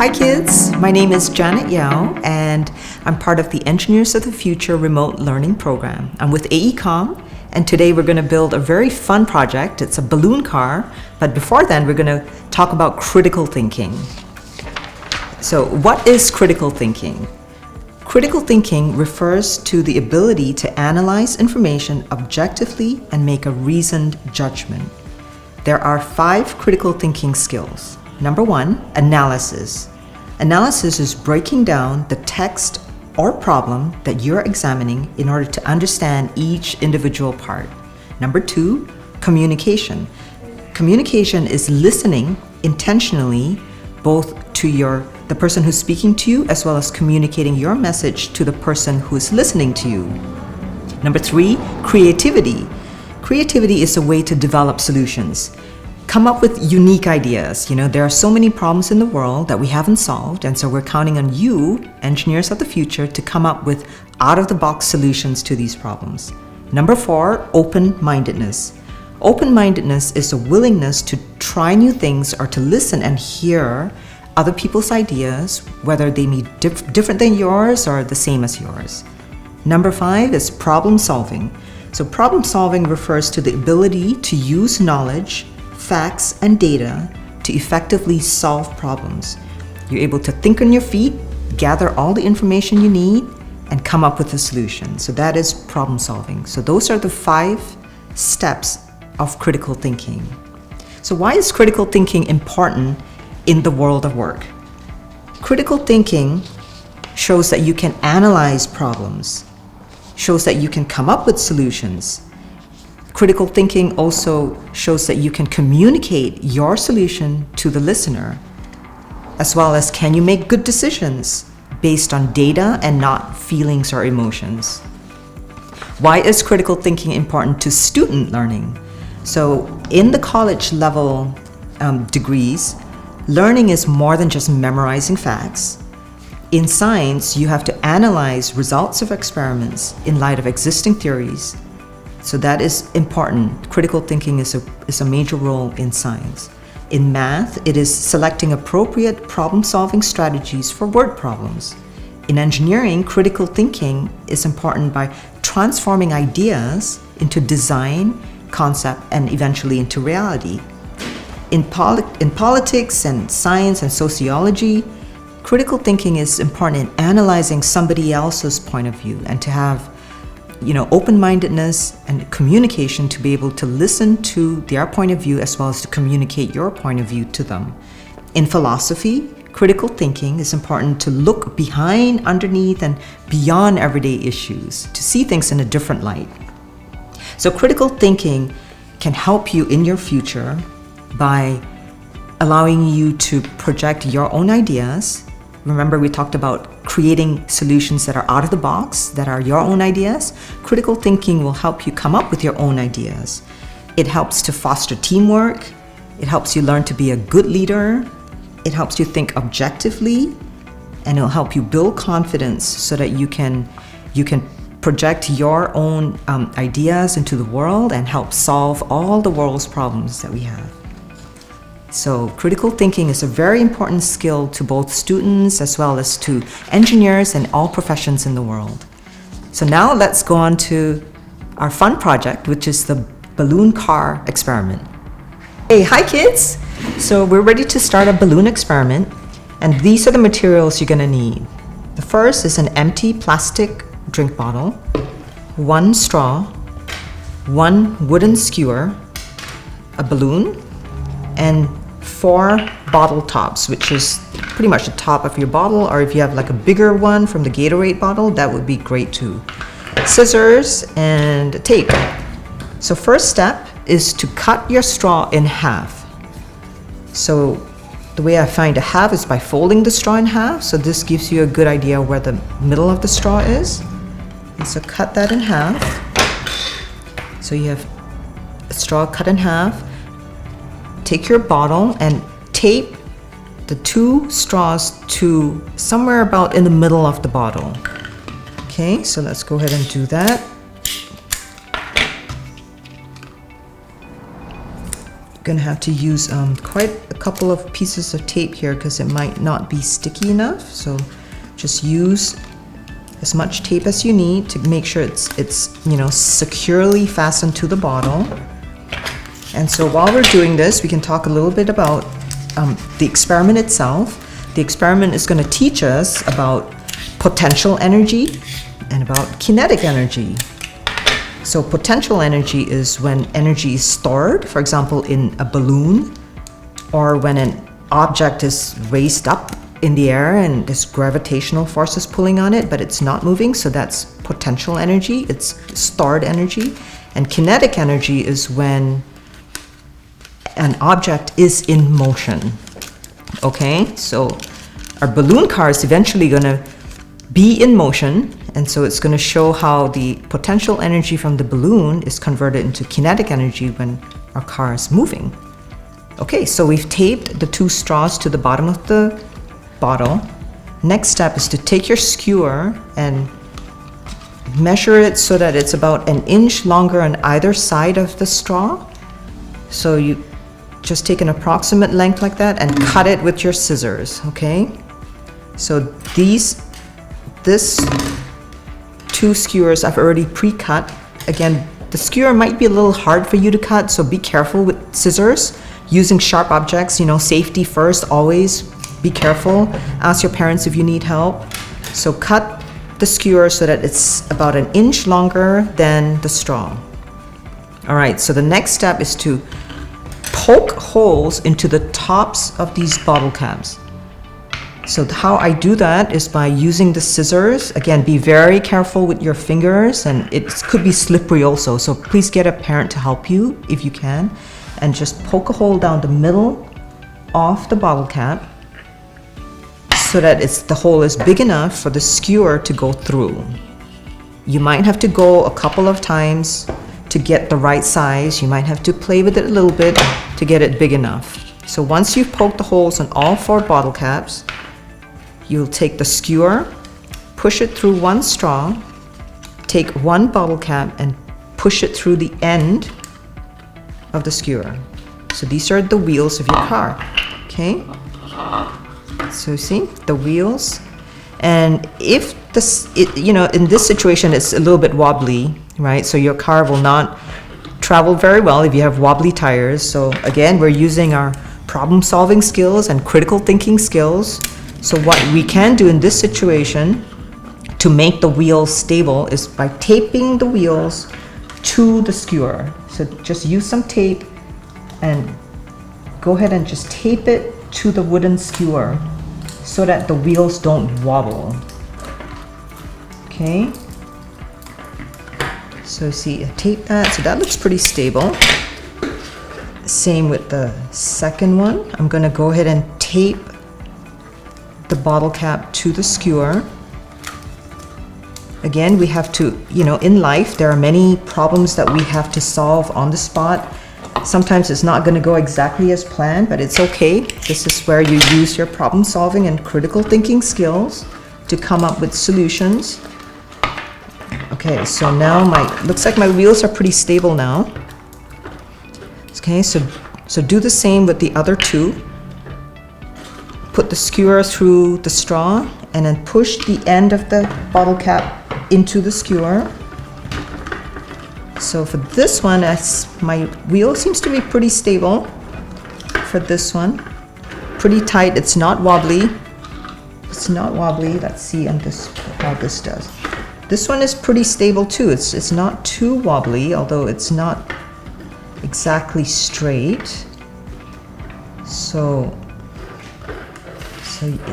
Hi kids, my name is Janet Yeow and I'm part of the Engineers of the Future Remote Learning Program. I'm with AECOM and today we're going to build a very fun project. It's a balloon car, but before then we're going to talk about critical thinking. So what is critical thinking? Critical thinking refers to the ability to analyze information objectively and make a reasoned judgment. There are 5 critical thinking skills. Number 1, analysis. Analysis is breaking down the text or problem that you're examining in order to understand each individual part. Number 2, communication. Communication is listening intentionally both to the person who's speaking to you as well as communicating your message to the person who is listening to you. Number 3, creativity. Creativity is a way to develop solutions. Come up with unique ideas. There are so many problems in the world that we haven't solved, and so we're counting on you, engineers of the future, to come up with out-of-the-box solutions to these problems. Number 4, open-mindedness. Open-mindedness is a willingness to try new things or to listen and hear other people's ideas, whether they be different than yours or the same as yours. Number 5 is problem-solving. So problem-solving refers to the ability to use knowledge, facts, and data to effectively solve problems. You're able to think on your feet, gather all the information you need, and come up with a solution. So that is problem solving. So those are the 5 steps of critical thinking. So why is critical thinking important in the world of work? Critical thinking shows that you can analyze problems, shows that you can come up with solutions. Critical thinking also shows that you can communicate your solution to the listener, as well as can you make good decisions based on data and not feelings or emotions. Why is critical thinking important to student learning? So in the college level degrees, learning is more than just memorizing facts. In science, you have to analyze results of experiments in light of existing theories. So that is important. Critical thinking is a major role in science. In math, it is selecting appropriate problem-solving strategies for word problems. In engineering, critical thinking is important by transforming ideas into design, concept, and eventually into reality. In politics and science and sociology, critical thinking is important in analyzing somebody else's point of view and to have open-mindedness and communication to be able to listen to their point of view as well as to communicate your point of view to them. In philosophy, critical thinking is important to look behind, underneath, and beyond everyday issues, to see things in a different light. So critical thinking can help you in your future by allowing you to project your own ideas. Remember, we talked about creating solutions that are out of the box, that are your own ideas. Critical thinking will help you come up with your own ideas. It helps to foster teamwork. It helps you learn to be a good leader. It helps you think objectively, and it'll help you build confidence so that you can project your own ideas into the world and help solve all the world's problems that we have. So critical thinking is a very important skill to both students as well as to engineers and all professions in the world. So now let's go on to our fun project, which is the balloon car experiment. Hey, hi kids! So we're ready to start a balloon experiment, and these are the materials you're gonna need. The first is an empty plastic drink bottle, 1 straw, 1 wooden skewer, a balloon, and 4 bottle tops, which is pretty much the top of your bottle, or if you have like a bigger one from the Gatorade bottle, that would be great too. Scissors and tape. So first step is to cut your straw in half. So the way I find a half is by folding the straw in half, so this gives you a good idea where the middle of the straw is. And so cut that in half. So you have a straw cut in half. Take your bottle and tape the 2 straws to somewhere about in the middle of the bottle. Okay, so let's go ahead and do that. gonna have to use quite a couple of pieces of tape here because it might not be sticky enough. So just use as much tape as you need to make sure it's you know, securely fastened to the bottle. And so while we're doing this, we can talk a little bit about the experiment itself. The experiment is going to teach us about potential energy and about kinetic energy. So potential energy is when energy is stored, for example, in a balloon, or when an object is raised up in the air and there's gravitational forces pulling on it, but it's not moving, so that's potential energy, it's stored energy. And kinetic energy is when an object is in motion. Okay, so our balloon car is eventually going to be in motion, and so it's going to show how the potential energy from the balloon is converted into kinetic energy when our car is moving. Okay, so we've taped the 2 straws to the bottom of the bottle. Next step is to take your skewer and measure it so that it's about 1 inch longer on either side of the straw. So you just take an approximate length like that and cut it with your scissors, okay? So this 2 skewers I've already pre-cut. Again, the skewer might be a little hard for you to cut, so be careful with scissors. Using sharp objects, you know, safety first, always be careful. Ask your parents if you need help. So cut the skewer so that it's about 1 inch longer than the straw. All right, so the next step is to poke holes into the tops of these bottle caps. So how I do that is by using the scissors. Again, be very careful with your fingers, and it could be slippery also, so please get a parent to help you if you can. And just poke a hole down the middle of the bottle cap so that the hole is big enough for the skewer to go through. You might have to go a couple of times to get the right size. You might have to play with it a little bit to get it big enough. So once you've poked the holes on all 4 bottle caps, you'll take the skewer, push it through 1 straw, take 1 bottle cap and push it through the end of the skewer. So these are the wheels of your car, okay? So see, the wheels. And if you know, in this situation, it's a little bit wobbly, right? So your car will not travel very well if you have wobbly tires. So again, we're using our problem-solving skills and critical thinking skills. So what we can do in this situation to make the wheels stable is by taping the wheels to the skewer. So just use some tape and go ahead and just tape it to the wooden skewer so that the wheels don't wobble. Okay. So see, I tape that, so that looks pretty stable. Same with the second one. I'm going to go ahead and tape the bottle cap to the skewer. Again, we have to, you know, in life, there are many problems that we have to solve on the spot. Sometimes it's not going to go exactly as planned, but it's okay. This is where you use your problem solving and critical thinking skills to come up with solutions. Okay, so now looks like my wheels are pretty stable now. Okay, so do the same with the other 2. Put the skewer through the straw and then push the end of the bottle cap into the skewer. So for this one, my wheel seems to be pretty stable. For this one, pretty tight. It's not wobbly. It's not wobbly. Let's see on this how this does. This one is pretty stable too. It's not too wobbly, although it's not exactly straight. So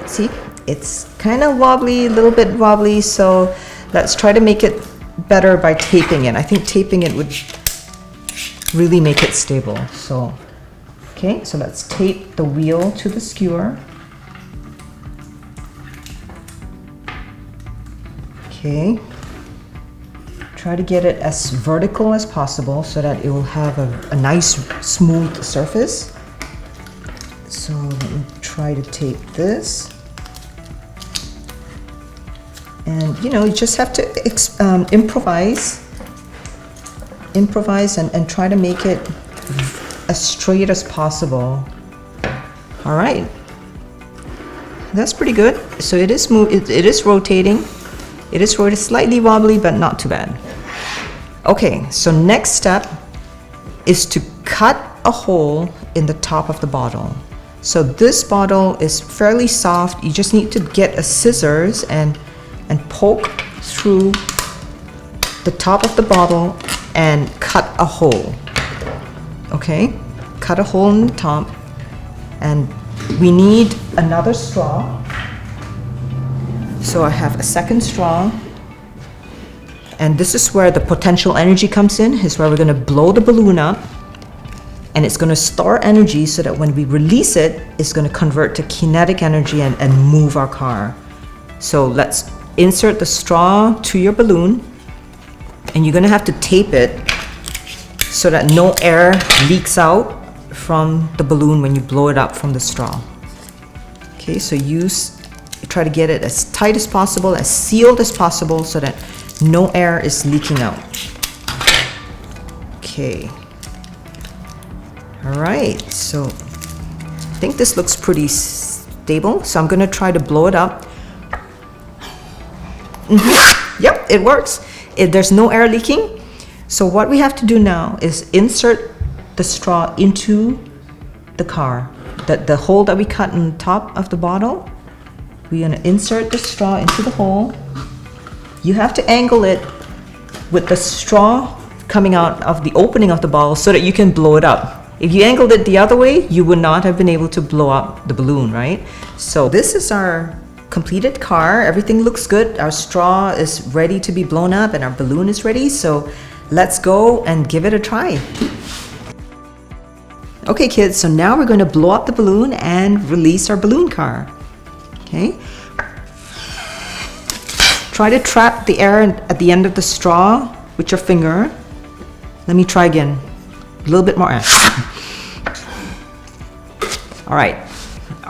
see, it's kind of wobbly, a little bit wobbly. So let's try to make it better by taping it. I think taping it would really make it stable. So, okay, so let's tape the wheel to the skewer. Okay, try to get it as vertical as possible so that it will have a nice smooth surface. So let me try to tape this. And you know, you just have to improvise and try to make it as straight as possible. All right. That's pretty good. So it is it is rotating. It is rotating, slightly wobbly, but not too bad. Okay, so next step is to cut a hole in the top of the bottle. So this bottle is fairly soft. You just need to get a scissors and poke through the top of the bottle and cut a hole. Okay, cut a hole in the top, and we need another straw. So I have a second straw, and this is where the potential energy comes in. Is where we're going to blow the balloon up, and it's going to store energy so that when we release it, it's going to convert to kinetic energy and move our car. So let's insert the straw to your balloon, and you're going to have to tape it so that no air leaks out from the balloon when you blow it up from the straw. Okay, so try to get it as tight as possible, as sealed as possible, so that no air is leaking out. Okay. All right, so I think this looks pretty stable, so I'm gonna try to blow it up. Yep, it works. There's no air leaking. So what we have to do now is insert the straw into the car. The hole that we cut in the top of the bottle, we're gonna insert the straw into the hole. You have to angle it with the straw coming out of the opening of the bottle so that you can blow it up. If you angled it the other way, you would not have been able to blow up the balloon, right? So this is our completed car. Everything looks good. Our straw is ready to be blown up and our balloon is ready. So let's go and give it a try. Okay kids, so now we're going to blow up the balloon and release our balloon car. Okay. Try to trap the air at the end of the straw with your finger. Let me try again. A little bit more air. All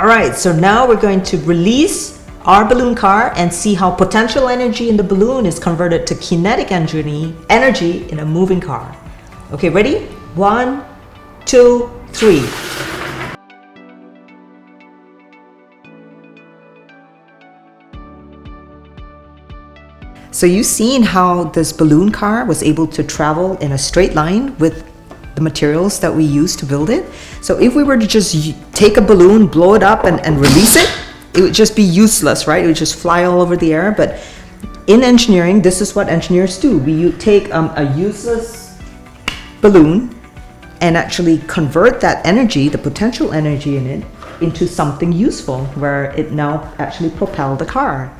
right, so now we're going to release our balloon car and see how potential energy in the balloon is converted to kinetic energy in a moving car. Okay, ready? 1, 2, 3. So you've seen how this balloon car was able to travel in a straight line with the materials that we used to build it. So if we were to just take a balloon, blow it up and release it, it would just be useless, right? It would just fly all over the air. But in engineering, this is what engineers do. We take a useless balloon and actually convert that energy, the potential energy in it, into something useful where it now actually propelled the car.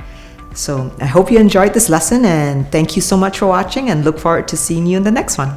So I hope you enjoyed this lesson, and thank you so much for watching, and look forward to seeing you in the next one.